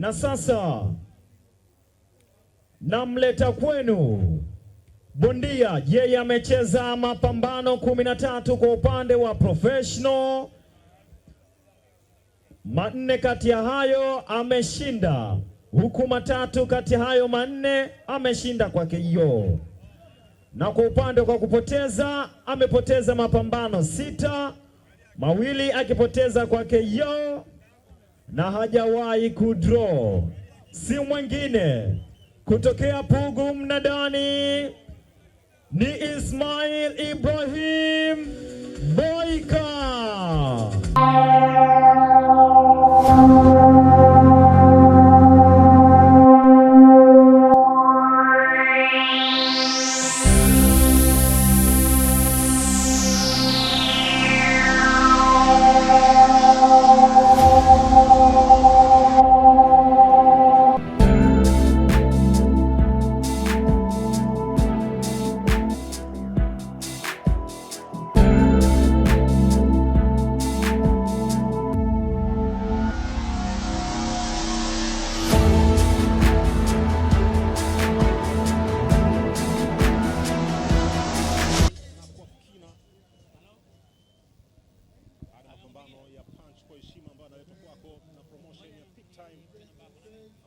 Na sasa namleta kwenu bondia. Yeye amecheza mapambano 13 kwa upande wa professional. 4 kati ya hayo ameshinda, huku 3 kati ya hayo 4 ameshinda kwa KO. Na kwa upande kwa kupoteza, amepoteza mapambano 6, 2 akipoteza kwa KO na hajawahi kudraw. Si mwingine kutokea Pugu Mnadani ni Ismail Ibrahim Boyka.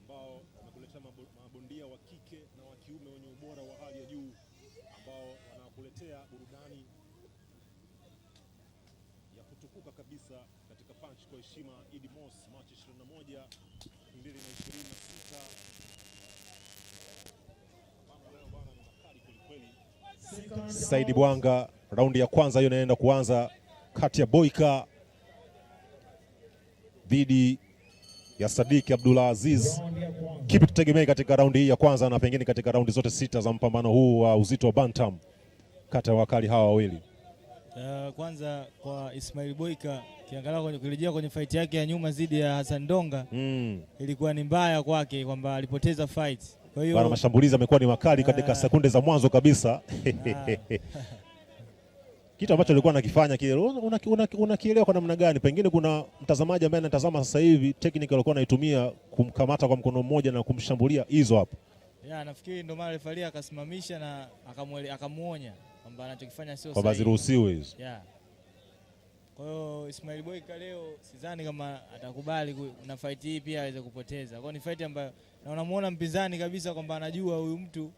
ambao wamekuletea mabondia wa kike na wa kiume wenye ubora wa hali ya juu ambao wanakuletea burudani ya kutukuka kabisa katika Punch kwa heshima Idi Moss Machi 21, 2026. Leo bwana ni makali kweli. Saidi Bwanga, raundi ya kwanza hiyo inaenda kuanza kati ya Boyka dhidi ya Sadiki Abdullah Aziz. Kipi tutegemee katika raundi hii ya kwanza na pengine katika raundi zote 6 za mpambano huu wa uzito wa bantam kati ya wakali hawa wawili? Kwanza kwa Ismail Boyka, kiangalia kurejea kwenye fight yake ya nyuma dhidi ya Hassan Donga, ilikuwa ni mbaya kwake kwamba alipoteza fight. Kwa hiyo mashambulizi yamekuwa ni makali katika sekunde za mwanzo kabisa. Kitu ambacho alikuwa anakifanya kile unakielewa kwa namna gani? Pengine kuna mtazamaji ambaye anatazama sasa hivi technical alikuwa anaitumia kumkamata kwa mkono mmoja na kumshambulia hizo hapo. Nafikiri ndio maana refaria akasimamisha na akamuonya kwamba anachokifanya sio sahihi. Kwa baadhi ruhusiwe hizo. Kwa hiyo Ismail Boyka leo sidhani kama atakubali na fight hii pia aweze kupoteza. Kwa ni fight ambayo na unamuona mpinzani kabisa kwamba anajua huyu mtu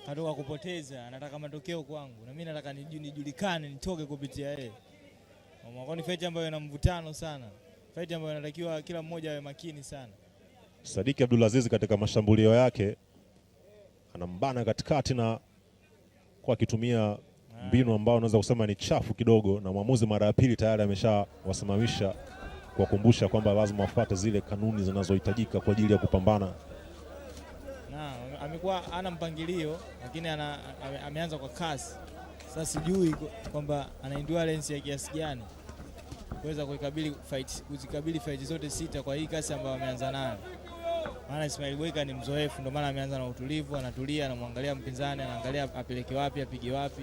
katoka kupoteza, anataka matokeo kwangu na mimi nataka nijulikane, nitoke kupitia yeye. Kwa ni fight ambayo ina mvutano sana, fight ambayo inatakiwa kila mmoja awe makini sana. Sadiki Abdullah Aziz katika mashambulio yake anambana katikati na kwa akitumia mbinu ambao unaweza kusema ni chafu kidogo, na mwamuzi mara ya pili tayari ameshawasimamisha kuwakumbusha kwamba lazima wafuate zile kanuni zinazohitajika kwa ajili ya kupambana. Amekuwa ana mpangilio lakini ameanza kwa kasi. Sasa sijui kwamba ana endurance ya kiasi gani kuweza kuzikabili fight zote 6 kwa hii kasi ambayo ameanza nayo. Maana Ismail Boyka ni mzoefu, ndio maana ameanza na utulivu, anatulia, anamwangalia mpinzani, anaangalia apeleke wapi, apige wapi.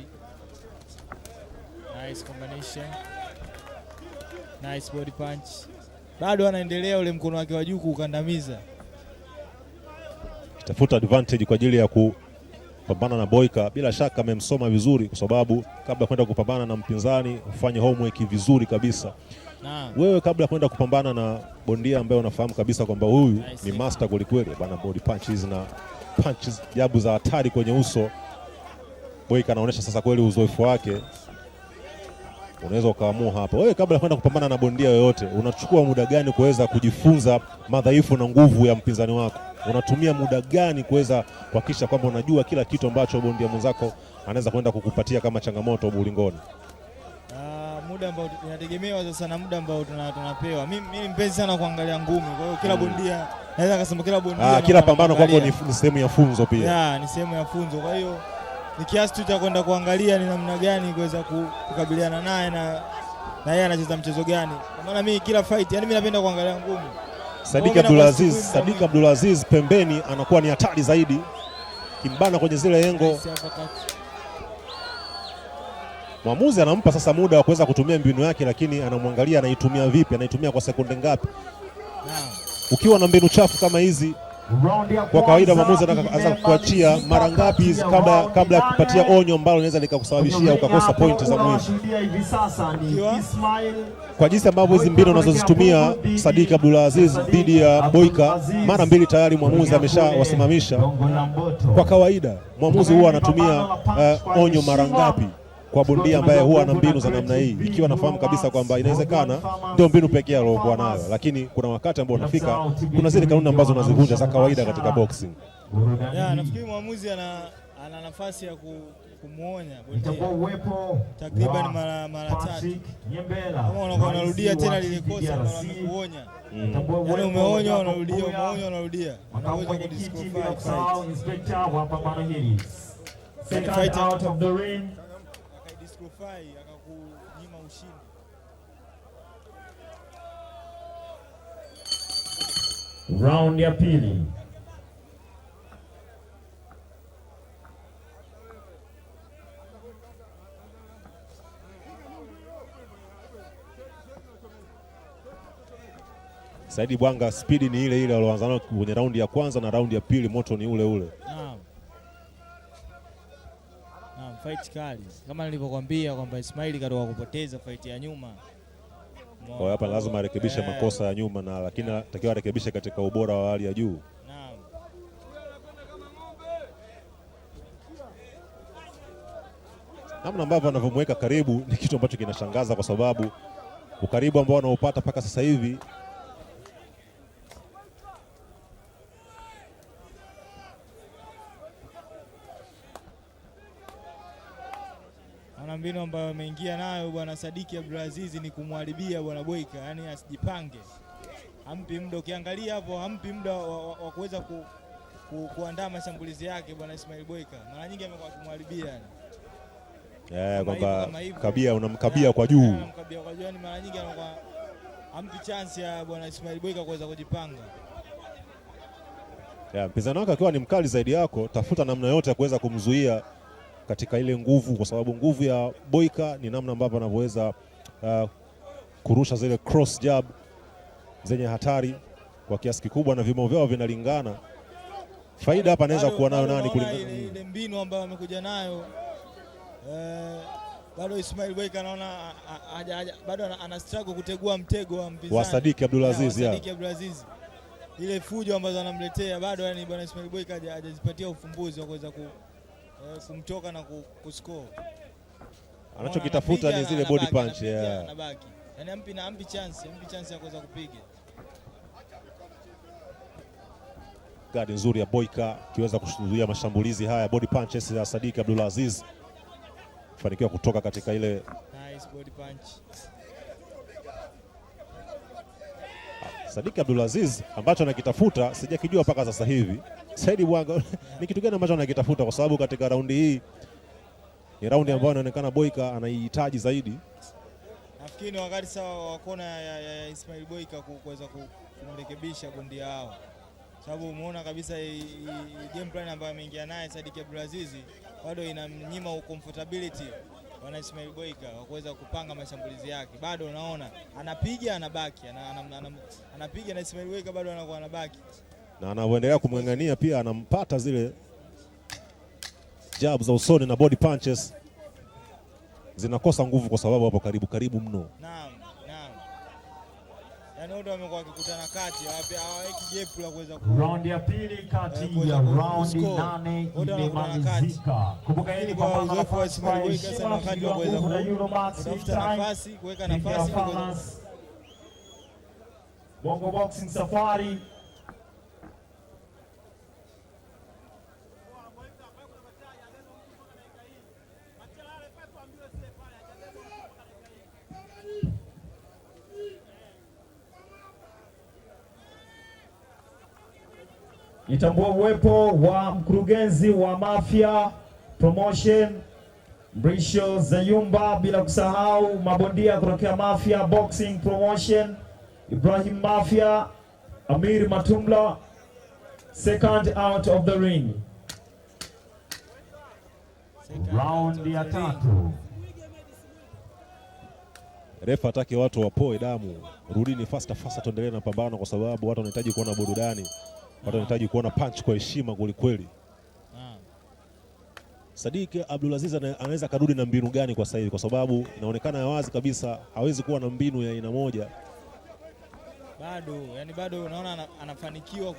Nice combination. Nice body punch. Bado anaendelea ule mkono wake wa juu kukandamiza. Tafuta advantage kwa ajili ya kupambana na Boyka. Bila shaka amemsoma vizuri kwa sababu kabla kwenda kupambana na mpinzani ufanye homework vizuri kabisa. Wewe kabla kwenda kupambana na bondia ambaye unafahamu kabisa kwamba huyu ni master kweli bana, body punches na punches jabu za hatari kwenye uso. Boyka anaonyesha sasa kweli uzoefu wake. Unaweza ukaamua hapa. Wewe kabla kwenda kupambana na bondia yoyote unachukua muda gani kuweza kujifunza madhaifu na nguvu ya mpinzani wako? Unatumia muda gani kuweza kuhakikisha kwamba unajua kila kitu ambacho bondia mwenzako anaweza kwenda kukupatia kama changamoto ulingoni? Muda ambao inategemewa sasa na muda ambao tunapewa. Mimi mpenzi sana kuangalia ngumi. Kwa hiyo kila bondia naweza kusema kila bondia kila pambano kwako ni sehemu ya funzo pia. Ni sehemu ya funzo. Kwa hiyo ni kiasi tu cha kwenda kuangalia ni namna gani kuweza kukabiliana naye na yeye anacheza mchezo gani. Kwa maana mimi kila fight, yani mimi napenda kuangalia ngumi. Sadiki Abdullah Aziz pembeni anakuwa ni hatari zaidi, kimbana kwenye zile engo. Mwamuzi anampa sasa muda wa kuweza kutumia mbinu yake, lakini anamwangalia anaitumia vipi, anaitumia kwa sekunde ngapi. ukiwa na mbinu chafu kama hizi, kwa kawaida mwamuzi anaweza kukuachia mara ngapi kabla ya kupatia onyo ambalo linaweza likakusababishia ukakosa pointi za mwisho. Kwa jinsi ambavyo hizi mbinu unazozitumia Sadik Abdulaziz dhidi ya Boyka, mara mbili tayari mwamuzi ameshawasimamisha. Kwa kawaida mwamuzi huwa anatumia onyo mara ngapi kwa bondia ambaye huwa na mbinu za namna hii, ikiwa nafahamu kabisa kwamba inawezekana ndio mbinu pekee aliyokuwa nayo, lakini kuna wakati ambao unafika, kuna zile kanuni ambazo unazivunja za kawaida katika boxing. Nafikiri mwamuzi ana nafasi ya kumuonya bondia takriban mara 3. Kama unakuwa unarudia tena lile kosa ambalo amekuonya, yaani umeonywa unarudia, umeonywa unarudia, unaweza kudisqualify fight out of the ring. Akakunyima ushindi. Round ya pili. Saidi Bwanga, spidi ni ile ile aliyoanza nayo kwenye raundi ya kwanza na raundi ya pili, moto ni ule ule. Naam, fight kali kama nilivyokuambia kwamba Ismail katoka kupoteza fight ya nyuma. Kwa hapa lazima arekebishe makosa ya nyuma, na lakini anatakiwa arekebishe katika ubora wa hali ya juu. Naam. Namna ambavyo anavyomweka karibu ni kitu ambacho kinashangaza, kwa sababu ukaribu ambao anaupata mpaka sasa hivi ana mbinu ambayo ameingia nayo bwana Sadik Abdulaziz ni kumharibia bwana Boyka, yani asijipange, hampi muda. Ukiangalia hapo hampi muda wa kuweza kuandaa mashambulizi yake bwana Ismail Boyka, mara nyingi amekuwa akimharibia kwamba kabia unamkabia kwa juu, unamkabia kwa juu, yani mara nyingi anakuwa hampi chance ya bwana Ismail Boyka kuweza kujipanga. Mpinzani wake akiwa ni mkali zaidi yako, tafuta namna yote ya kuweza kumzuia katika ile nguvu, kwa sababu nguvu ya Boyka ni namna ambavyo anavyoweza kurusha zile cross jab zenye hatari kwa kiasi kikubwa, na vimo vyao vinalingana. Faida hapa anaweza kuwa nayo nani kulingana ile mbinu ambayo amekuja nayo. Bado Ismail Boyka anaona bado ana struggle kutegua mtego wa mpinzani wa Sadik Abdulaziz. Sadik Abdulaziz, ile fujo ambazo anamletea bado, yani bwana Ismail Boyka hajazipatia ufumbuzi wa kuweza kumtoka na kuscore. Anachokitafuta ni zile body punch, anabaki. Yani ampi chance ya kuweza kupiga. Gadi nzuri ya Boyka kiweza kuzuia mashambulizi haya, body punches ya Sadik Abdulaziz fanikiwa kutoka katika ile nice body punch. Sadik Abdulaziz ambacho anakitafuta sijakijua mpaka sasa hivi. Saidi Bwanga ni kitu gani ambacho anakitafuta, kwa sababu katika raundi hii ni raundi ambayo inaonekana Boyka anaihitaji zaidi. Nafikiri ni wakati sawa wa kona ya Ismail Boyka kuweza kumrekebisha bondia hao, sababu umeona kabisa game plan ambayo ameingia naye Sadik Abdulaziz bado inamnyima comfortability wana Ismail Boyka wa kuweza kupanga mashambulizi yake. Bado unaona anapiga anabaki, anapiga na Ismail Boyka bado anakuwa anabaki, na anavyoendelea kumng'ang'ania pia anampata zile jab za usoni na body punches zinakosa nguvu, kwa sababu hapo karibu mno. Naam. Yani wote wamekuwa wakikutana kati, hawaweki gap la kuweza round ya pili kati ya round 8 imemalizika. Kumbuka hili kwa uzoefu wa Ismail Boyka sasa wakati wa kuweza kutafuta nafasi, kuweka nafasi Bongo Boxing Safari. Nitambua uwepo wa mkurugenzi wa Mafia Promotion Mrisho Zayumba, bila kusahau mabondia kutokea Mafia Boxing Promotion Ibrahim Mafia, Amir Matumla, second out of the ring. Round ya 3. Refa ataki watu wapoe damu rudini fasta tuendelee na pambano, kwa sababu watu wanahitaji kuona burudani, watu wanahitaji kuona punch kwa heshima kweli. Sadik Abdulaziz anaweza karudi na mbinu gani kwa sasa hivi, kwa sababu inaonekana wazi kabisa hawezi kuwa na mbinu ya aina moja bado unaona anafanikiwa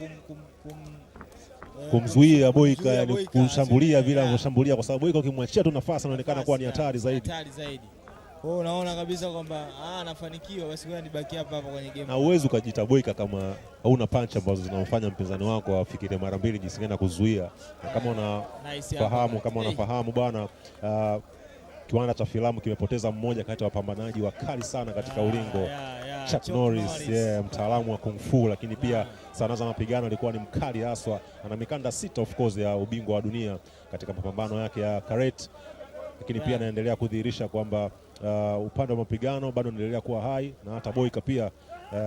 kumzuia Boyka, yani kushambulia vile anavyoshambulia, kwa sababu Boyka ukimwachia tu nafasi anaonekana kuwa ni hatari zaidi. Kwa unaona kabisa kwamba anafanikiwa, basi wewe nibaki hapa kwenye game. Na uwezo ukajita Boyka kama hauna punch ambazo zinamfanya mpinzani wako afikirie mara mbili jinsi gani kuzuia. Na kama unafahamu bwana, kiwanda cha filamu kimepoteza mmoja kati ya wapambanaji wakali sana katika ulingo. Chuck Norris, mtaalamu wa kung fu, lakini pia sana za mapigano alikuwa ni mkali haswa, ana mikanda 6 of course ya ubingwa wa dunia katika mapambano yake ya karate, lakini pia anaendelea kudhihirisha kwamba upande wa mapigano bado anaendelea kuwa hai, na hata Boyka pia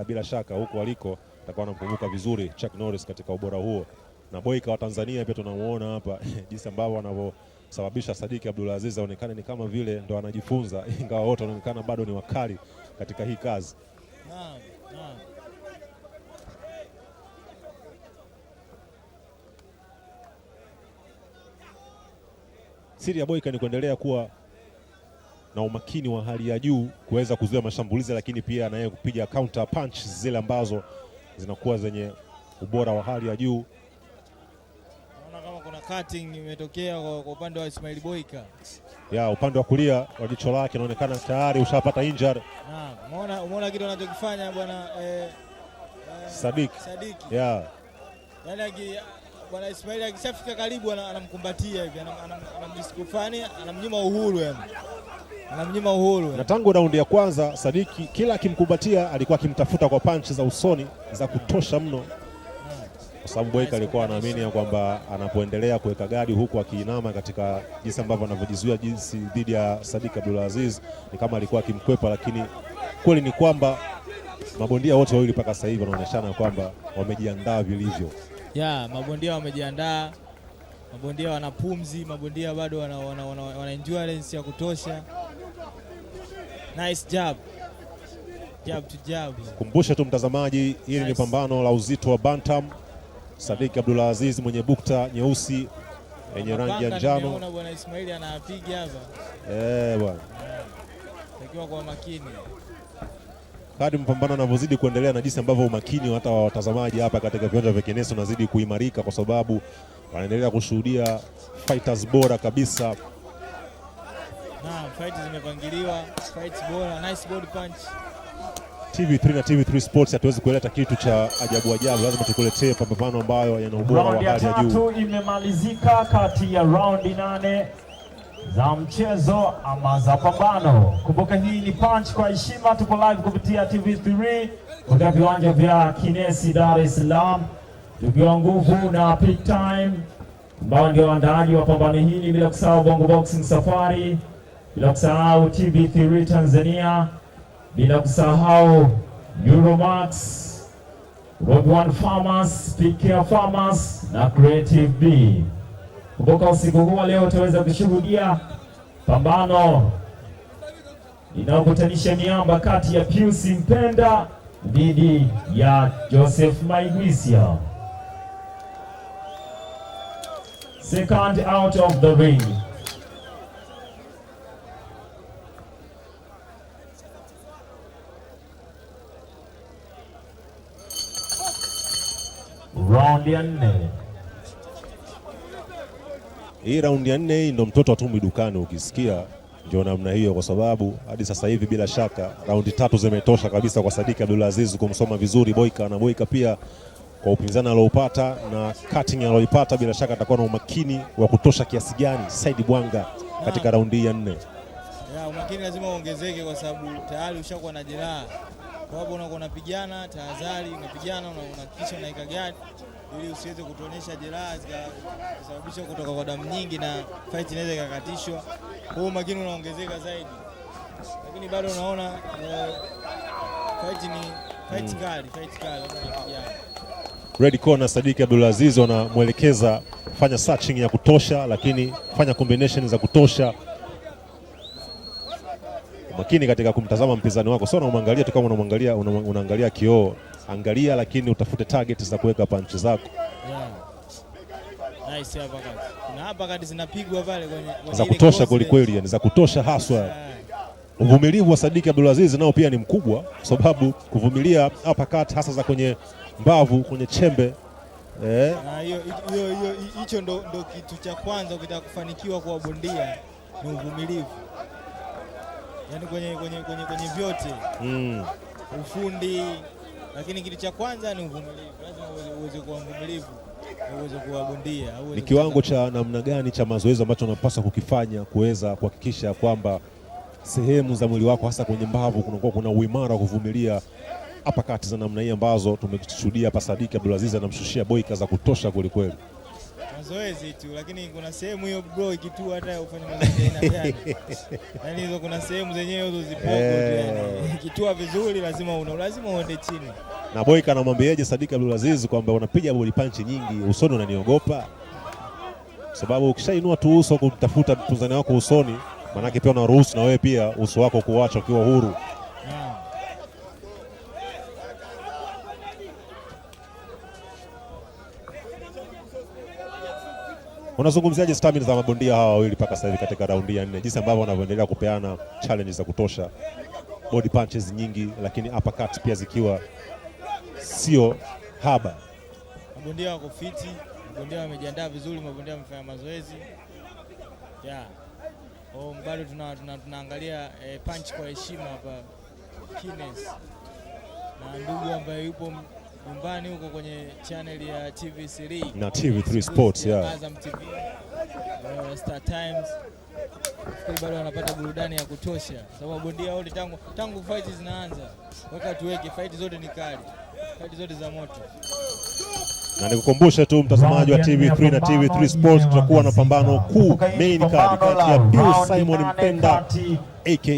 bila shaka huko aliko atakuwa anamkumbuka vizuri Chuck Norris katika ubora huo. Na Boyka wa Tanzania pia tunamuona hapa jinsi ambavyo anavyosababisha Sadik Abdulaziz aonekane ni kama vile ndo anajifunza, ingawa wote wanaonekana bado ni wakali katika hii kazi. Naam. Siri ya Boyka ni kuendelea kuwa na umakini wa hali ya juu kuweza kuzuia mashambulizi, lakini pia naye kupiga counter punch zile ambazo zinakuwa zenye ubora wa hali ya juu. Naona kama kuna cutting imetokea kwa upande wa Ismail Boyka. Upande wa kulia wa jicho lake inaonekana tayari ushapata injury. Naam, umeona kitu anachokifanya bwana Sadik. Yaani bwana Ismail akishafika karibu anamkumbatia hivi, anamdiskufani, anamnyima uhuru. Na tangu raundi ya kwanza Sadiki kila akimkumbatia alikuwa akimtafuta kwa punch za usoni za kutosha mno, kwa sababu Boyka alikuwa anaamini kwamba anapoendelea kuweka gadi huku akiinama katika jinsi ambavyo anavyojizuia jinsi dhidi ya Sadik Abdulaziz ni kama alikuwa akimkwepa, lakini kweli ni kwamba mabondia wote wawili mpaka sasa hivi wanaonyeshana kwamba wamejiandaa vilivyo. Mabondia wamejiandaa, mabondia wana pumzi, mabondia bado wana endurance ya kutosha. Nice jab to jab. Kumbusha tu mtazamaji, hili ni pambano la uzito wa bantam. Sadik Abdulaziz mwenye bukta nyeusi yenye rangi ya njano. Unaona bwana Ismail anapiga hapa. Bwana. Takiwa kwa makini. Kadri mpambano unavyozidi kuendelea na jinsi ambavyo umakini hata wa watazamaji hapa katika viwanja vya Kenesi unazidi kuimarika, kwa sababu wanaendelea kushuhudia fighters bora kabisa. Fight zimepangiliwa, fights bora, nice body punch. TV3 na TV3 Sports hatuwezi kuleta kitu cha ajabu, lazima tukuletee pambano ambayo yana ubora wa hali ya juu. Round ya 3 imemalizika kati ya raundi 8 za mchezo ama za pambano. Kumbuka hii ni punch kwa heshima, tuko live kupitia TV3 kutoka viwanja vya Kinesi Dar es Salaam, tukiwa nguvu na Peak Time ambao ndio waandaaji wa pambano hili, bila kusahau Bongo Boxing Safari, bila kusahau TV3 Tanzania, bila kusahau Euromax, Road One Farmers, PK Farmers na Creative B. Kumbuka usiku huu leo utaweza kushuhudia pambano inayokutanisha miamba kati ya Pius Mpenda dhidi ya Joseph Maigwisya. Second out of the ring. Round ya 4. Hii raundi ya 4 hii ndo mtoto atumwi dukani, ukisikia ndio namna hiyo, kwa sababu hadi sasa hivi bila shaka raundi 3 zimetosha kabisa kwa Sadik Abdulaziz kumsoma vizuri Boyka, na Boyka pia kwa upinzani aliopata na cutting aliyoipata bila shaka atakuwa na umakini wa kutosha kiasi gani Said Bwanga katika raundi ya 4. Umakini lazima uongezeke kwa sababu tayari ushakuwa na jeraha. Kwa sababu unakuwa unapigana, tahadhari, unapigana unahakikisha unaika gadi ili usiweze kutonesha jeraha zikasababisha kutoka kwa damu nyingi na fight inaweza ikakatishwa. Kwa hiyo umakini unaongezeka zaidi. Lakini bado unaona fight ni fight kali wanapigana. Red corner Sadik Abdulaziz wanamwelekeza fanya searching ya kutosha, lakini fanya combination za kutosha. makini katika kumtazama mpinzani wako, sio unamwangalia tu kama unaangalia kioo. Angalia lakini utafute target za kuweka punch zako. Nice hapa kati. Na hapa kati zinapigwa pale kwenye za kutosha kweli, yani za kutosha haswa. Uvumilivu wa Sadik Abdulaziz nao pia ni mkubwa, kwa sababu kuvumilia hapa kati hasa za kwenye mbavu, kwenye chembe. Na hicho ndo kitu cha kwanza ukitaka kufanikiwa kwa bondia ni uvumilivu. Yaani kwenye vyote. Ufundi, lakini kitu cha kwanza ni uvumilivu. Lazima uweze kuwa mvumilivu, uweze kuwa bondia. Ni kiwango cha namna gani cha mazoezi ambacho unapaswa kukifanya kuweza kuhakikisha kwamba sehemu za mwili wako hasa kwenye mbavu kunakuwa kuna uimara wa kuvumilia hapa kati za namna hii ambazo tumeshuhudia hapa. Sadik Abdulaziz anamshushia Boyka za kutosha kweli. Mazoezi tu, lakini kuna sehemu hiyo bro ikitua hata ufanye mazoezi aina gani. Yaani hizo kuna sehemu zenyewe hizo zipo yani. Ikitua vizuri lazima uende chini. Na Boyka anamwambiaje Sadik Abdulaziz kwamba unapiga body punch nyingi usoni, unaniogopa? Sababu ukishainua tu uso kutafuta mpinzani wako usoni, manake pia unaruhusu na wewe pia uso wako kuacha ukiwa huru. Unazungumziaje stamina za mabondia hawa wawili mpaka sasa hivi katika raundi ya 4, jinsi ambavyo wanavyoendelea kupeana challenges za kutosha, body punches nyingi, lakini uppercut pia zikiwa sio haba? Mabondia wako fiti, mabondia wamejiandaa vizuri, mabondia wamefanya mazoezi. Bado tunaangalia punch kwa heshima hapa Kines na ndugu ambaye yupo nyumbani huko kwenye channel ya TV3 na TV3 Sports Azam TV, Star Times. Bado wanapata burudani ya kutosha, sababu bondia wote tangu fight zinaanza weka tuweke fight zote ni kali, fight zote za moto. Na nikukumbushe tu mtazamaji wa TV3 na TV3 Sports, tutakuwa na pambano kuu main card kati ya Bill Simon Mpenda aka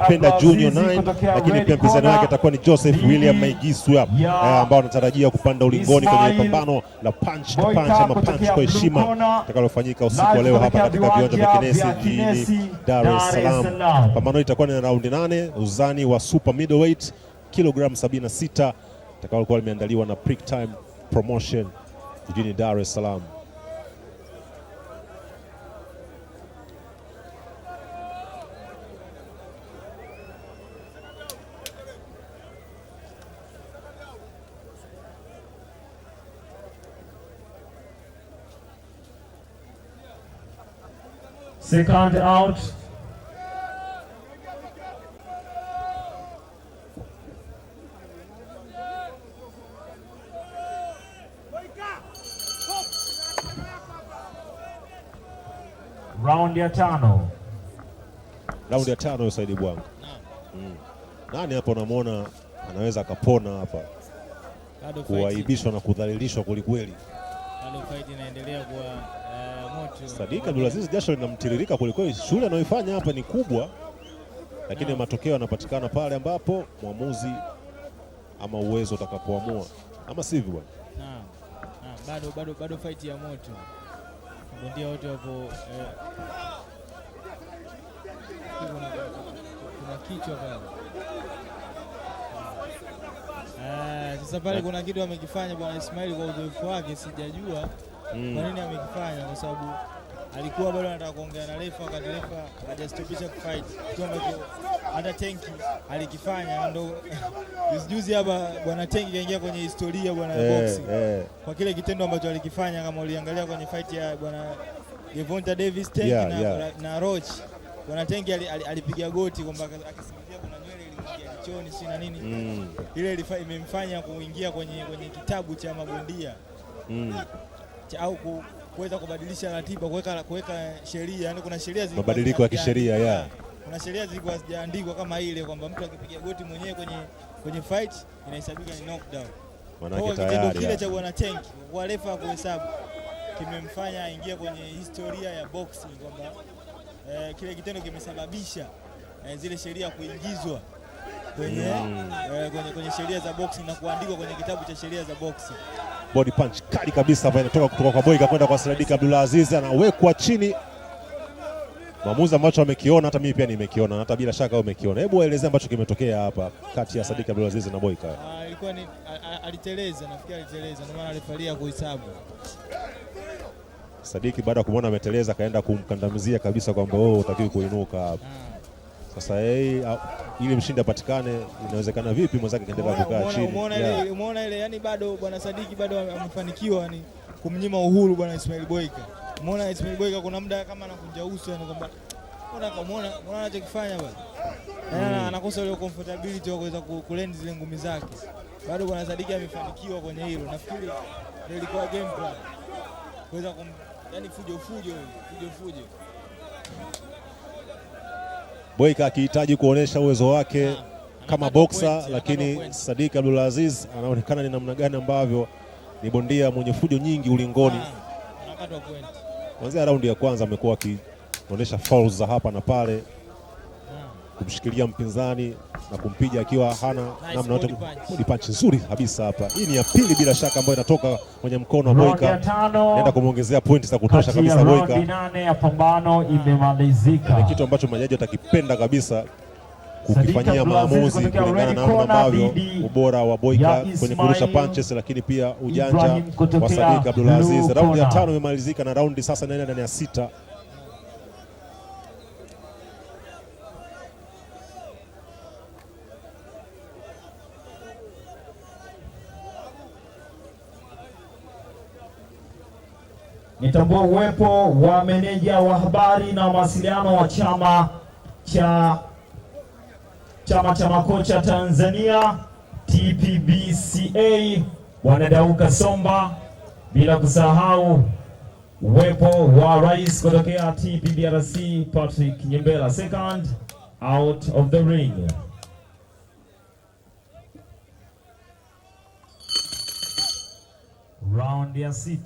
Mpenda Junior 9, lakini pia mpinzani wake atakuwa ni Joseph William Maigisu ambao anatarajia kupanda ulingoni kwenye pambano la punch to punch ama punch kwa heshima litakalofanyika usiku wa leo hapa katika viwanja vya Kinesi jijini Dar es Salaam. Pambano itakuwa ni raundi 8, uzani wa super middleweight kilogram 76, litakalokuwa limeandaliwa na Prick Time Promotion jijini Dar es Salaam. Second out. Round ya 5. Round ya 5 Saidi Bwanga. Nani hapa unamwona anaweza akapona hapa kuaibishwa na kudhalilishwa kwelikweli? Bado fight inaendelea kwa moto. Sadik Abdulaziz jasho linamtiririka kwelikweli. Shughuli anayoifanya hapa ni kubwa, lakini matokeo yanapatikana pale ambapo mwamuzi ama uwezo utakapoamua, ama sivyo bwana? Bado fight ya moto. Bondia wote wapo kuna kichwa pale. Sasa pale kuna kitu amekifanya bwana Ismail kwa uzoefu wake, sijajua kwa nini amekifanya, kwa sababu alikuwa bado anataka kuongea na refa wakati refa hajastopisha fight, kitu ambacho hata Tenki alikifanya. Ndo juzi hapa bwana Tenki kaingia kwenye historia bwana boxing kwa kile kitendo ambacho alikifanya. Kama uliangalia kwenye fight ya bwana Gervonta Davis Tenki na Roach, bwana Tenki alipiga goti kwamba akisimamia kuna nywele iliingia kichoni si na nini. Ile imemfanya kuingia kwenye kitabu cha mabondia au kuweza kubadilisha ratiba, kuweka sheria. Yani kuna sheria zilikuwa mabadiliko ya kisheria kuna sheria zilikuwa hazijaandikwa kama ile kwamba mtu akipiga goti mwenyewe kwenye fight inahesabika ni knockdown. Maana tayari kile cha bwana Tenki kwa refa kuhesabu kimemfanya aingie kwenye historia ya boxing kwamba kile kitendo kimesababisha zile sheria kuingizwa kwenye sheria za boxing na kuandikwa kwenye kitabu cha sheria za boxing. Body punch kali kabisa ambayo inatoka kutoka kwa Boyka kwenda kwa Sadik Abdulaziz, anawekwa chini Maamuzi ambacho amekiona hata mimi pia nimekiona, hata bila shaka umekiona. Hebu elezea ambacho kimetokea hapa kati ya Sadik Abdulaziz na Boyka. Ilikuwa ni aliteleza, nafikiri aliteleza, ndio maana alifalia kuhesabu. Sadik baada ya kumwona ameteleza kaenda kumkandamizia kabisa kwamba wewe utakiwi kuinuka hapa. Sasa yeye ili mshindi apatikane, inawezekana vipi mwenzake kaendelea kukaa chini? Umeona ile yani bado bwana Sadik bado amefanikiwa ni kumnyima uhuru bwana Ismail Boyka. Umeona Ismail Boyka kuna muda kama anakunja uso yani kwamba unaona anachokifanya bwana. Anakosa ile comfortability ya kuweza kulendi zile ngumi zake. Bado bwana Sadik amefanikiwa kwenye hilo. Nafikiri ndio ilikuwa game plan. Kuweza yani fujo. Boyka akihitaji kuonesha uwezo wake kama boxer, lakini Sadik Abdulaziz anaonekana ni namna gani ambavyo ni bondia mwenye fujo nyingi ulingoni. Anakatwa point. Kuanzia raundi ya kwanza amekuwa akionyesha fouls za hapa na pale, kumshikilia mpinzani na kumpiga akiwa hana namna yote. Body punch nzuri kabisa hapa. Hii ni ya pili bila shaka ambayo inatoka kwenye mkono wa Boyka. Naenda kumuongezea pointi za kutosha kabisa Boyka. Raundi 8 ya pambano imemalizika. Ni kitu ambacho majaji watakipenda kabisa kukifanyia maamuzi kulingana na namna ambavyo ubora wa Boyka kwenye kurusha punches, lakini pia ujanja wa Sadik Abdulaziz. Raundi ya 5 imemalizika na raundi sasa inaenda ndani ya 6. Nitambua uwepo wa meneja wa habari na mawasiliano wa chama cha makocha Tanzania TPBCA Bwana Dauka Somba, bila kusahau uwepo wa rais kutokea TPBRC Patrick Nyembela second out of the ring. Round ya 6.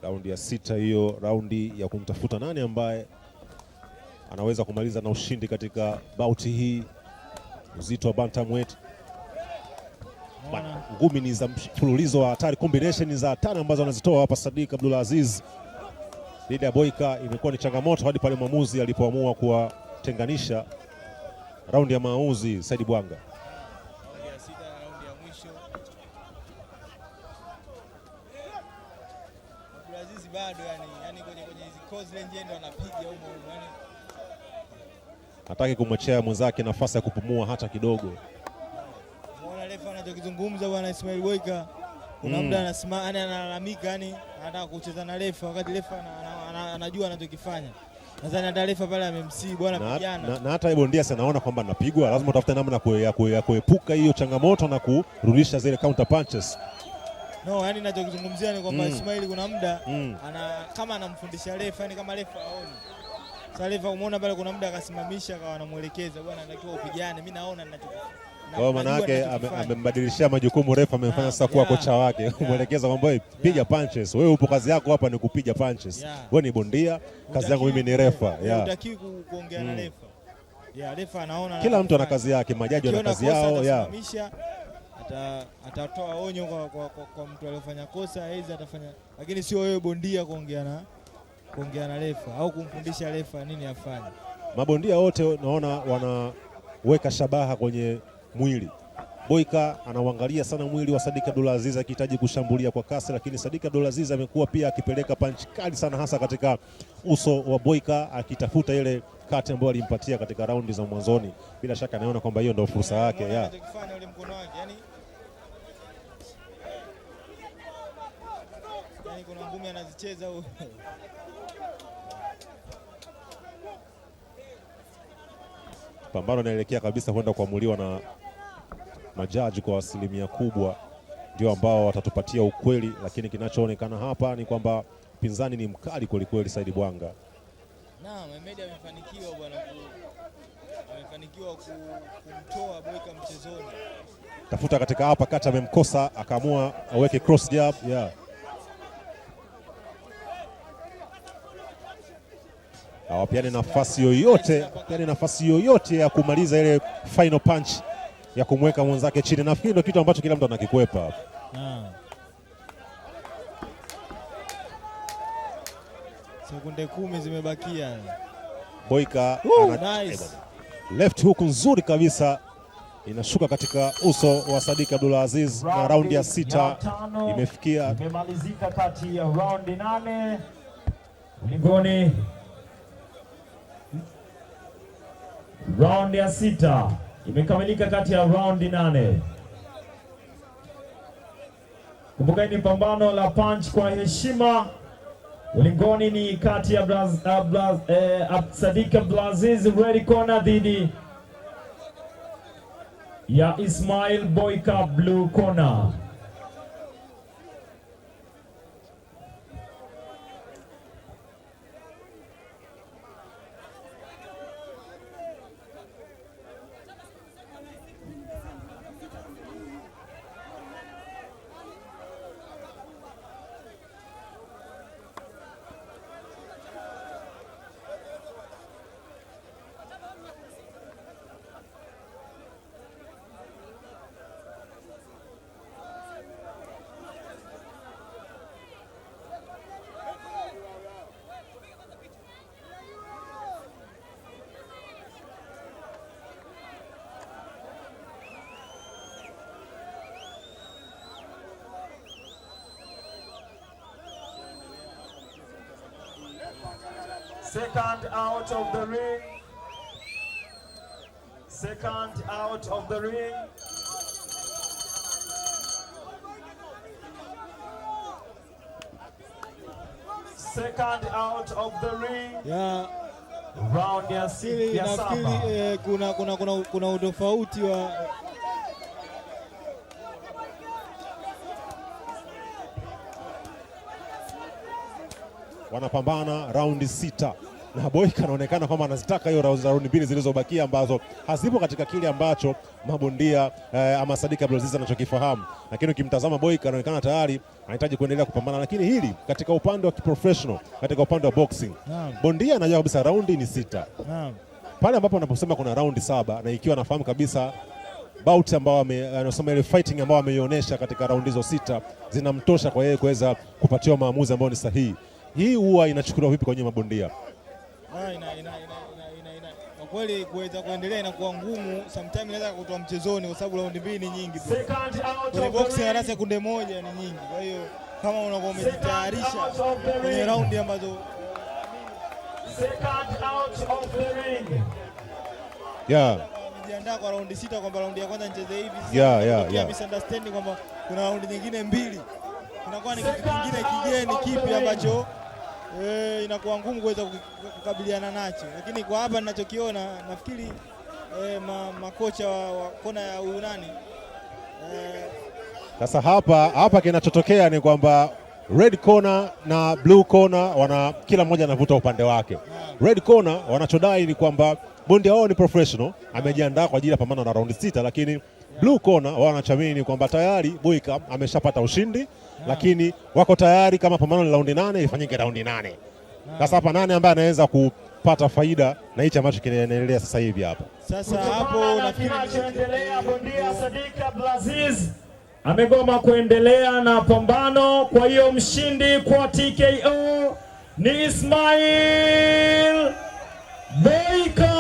Raundi ya 6 hiyo, raundi ya kumtafuta nani ambaye anaweza kumaliza na ushindi katika bauti hii uzito wa bantamweight. Ngumi ni za mfululizo wa hatari, combination za hatari ambazo anazitoa hapa Sadik Abdulaziz dhidi ya Boyka. Imekuwa ni changamoto hadi pale mwamuzi alipoamua kuwatenganisha. Raundi ya maamuzi, Said Bwanga. Raundi ya 6, raundi ya mwisho. Abdulaziz bado yani kwenye hizo cause range ndio anapiga huko yani. Hataki kumwachia mwenzake nafasi ya kupumua hata kidogo. Muona refa anachokizungumza bwana Ismail Boyka. Kuna muda anasimama analalamika yani anataka kucheza na refa wakati refa anajua anachokifanya. Nadhani hata refa pale amemsii bwana pigana. Na hata bondia anaona kwamba anapigwa, lazima utafute namna ya kuepuka hiyo changamoto na kurudisha zile counter punches. No, yani ninachokizungumzia ni kwamba Ismail kuna muda kama anamfundisha refa yani kama refa aone. Sasa refa umeona pale kuna muda akasimamisha akawa anamuelekeza bwana anatakiwa upigane, mimi naona ninachokifanya. Kwa maana yake amembadilishia majukumu refa, amemfanya sasa kuwa kocha wake, kumuelekeza kwamba piga punches. Wewe upo kazi yako hapa ni kupiga punches. Wewe ni bondia, kazi yangu mimi ni refa. Hutakiwi kuongea na refa. Refa anaona kila mtu ana kazi yake, majaji wana kazi yao. Atatoa onyo kwa mtu aliyofanya kosa, aidha atafanya, lakini sio wewe bondia kuongea na refa au kumfundisha refa nini afanye. Mabondia wote naona wanaweka shabaha kwenye mwili. Boyka anauangalia sana mwili wa Sadik Abdulaziz akihitaji kushambulia kwa kasi, lakini Sadik Abdulaziz amekuwa pia akipeleka punch kali sana hasa katika uso wa Boyka akitafuta ile kati ambayo alimpatia katika raundi za mwanzoni. Bila shaka anaona kwamba hiyo ndio fursa yake. Anachokifanya ule mkono wake yani kuna ngumi anazicheza huyo. Pambano inaelekea kabisa kwenda kuamuliwa na majaji kwa asilimia kubwa, ndio ambao watatupatia ukweli, lakini kinachoonekana hapa ni kwamba pinzani ni mkali kweli Said Bwanga. Naam, Ahmed amefanikiwa bwana, amefanikiwa kumtoa Boyka mchezoni. Tafuta katika hapa kati amemkosa, akaamua aweke cross jab. Hawapiani nafasi yoyote ya kumaliza ile final punch ya kumweka mwenzake chini. Nafikiri ndio kitu ambacho kila mtu anakikwepa hapa. Sekunde 10 zimebakia. Boyka nice. Left hook nzuri kabisa inashuka katika uso wa Sadik Abdulaziz, na raundi ya 6 imefikia. Imemalizika kati ya raundi 8 ulingoni. Raundi ya 6 imekamilika kati ya raundi 8. Kumbuka ni pambano la punch kwa heshima. Ulingoni ni kati ya Sadik Abdulaziz red corner dhidi ya Ismail Boyka blue corner. Second out of the ring. Second out of the ring. Second out of the ring. Yeah. Round ya 6 ya 7. Nafikiri kuna utofauti wa wanapambana raundi 6 na Boyka anaonekana kwamba anazitaka hiyo raundi 2 zilizobakia ambazo hazipo katika kile ambacho mabondia ama Sadik Abdulaziz anachokifahamu, lakini ukimtazama Boyka anaonekana tayari anahitaji kuendelea kupambana. Lakini hili katika upande wa professional, katika upande wa boxing, bondia anajua kabisa raundi ni 6. Pale ambapo anaposema kuna raundi 7 na ikiwa anafahamu kabisa bout ambao anasema ile fighting ambao ameionyesha katika raundi hizo 6 zinamtosha kwa yeye kuweza kupatiwa maamuzi ambayo ni sahihi, hii huwa inachukuliwa vipi kwenye mabondia? Kwa kweli kuweza kuendelea inakuwa ngumu, sometimes inaweza kutoa mchezoni kwa sababu raundi 2 ni nyingi. Kwenye boxing hata sekunde 1 ni nyingi. Kwa hiyo kama unakuwa umejitayarisha kwenye raundi ambazo second out of the ring. Umejiandaa kwa raundi 6 kwamba raundi ya kwanza nicheze hivi. Misunderstanding kwamba kuna raundi nyingine 2. Inakuwa ni kitu kingine kigeni kipi ambacho inakuwa ngumu kuweza kukabiliana nacho, lakini kwa hapa ninachokiona nafikiri makocha wa kona ya Uyunani sasa hapa kinachotokea ni kwamba red corner na blue corner kila mmoja anavuta upande wake. Red corner wanachodai ni kwamba bondia wao ni professional, amejiandaa kwa ajili ya pambano na raundi 6, lakini blue corner wanachamini kwamba tayari Boyka ameshapata ushindi, lakini wako tayari kama pambano ni raundi 8 ifanyike raundi 8. Sasa hapa nani ambaye anaweza kupata faida na hicho ambacho kinaendelea sasa hivi hapa? Sasa hapo nafikiri kinachoendelea, bondia Sadik Abdulaziz amegoma kuendelea na pambano, kwa hiyo mshindi kwa TKO ni Ismail Boyka.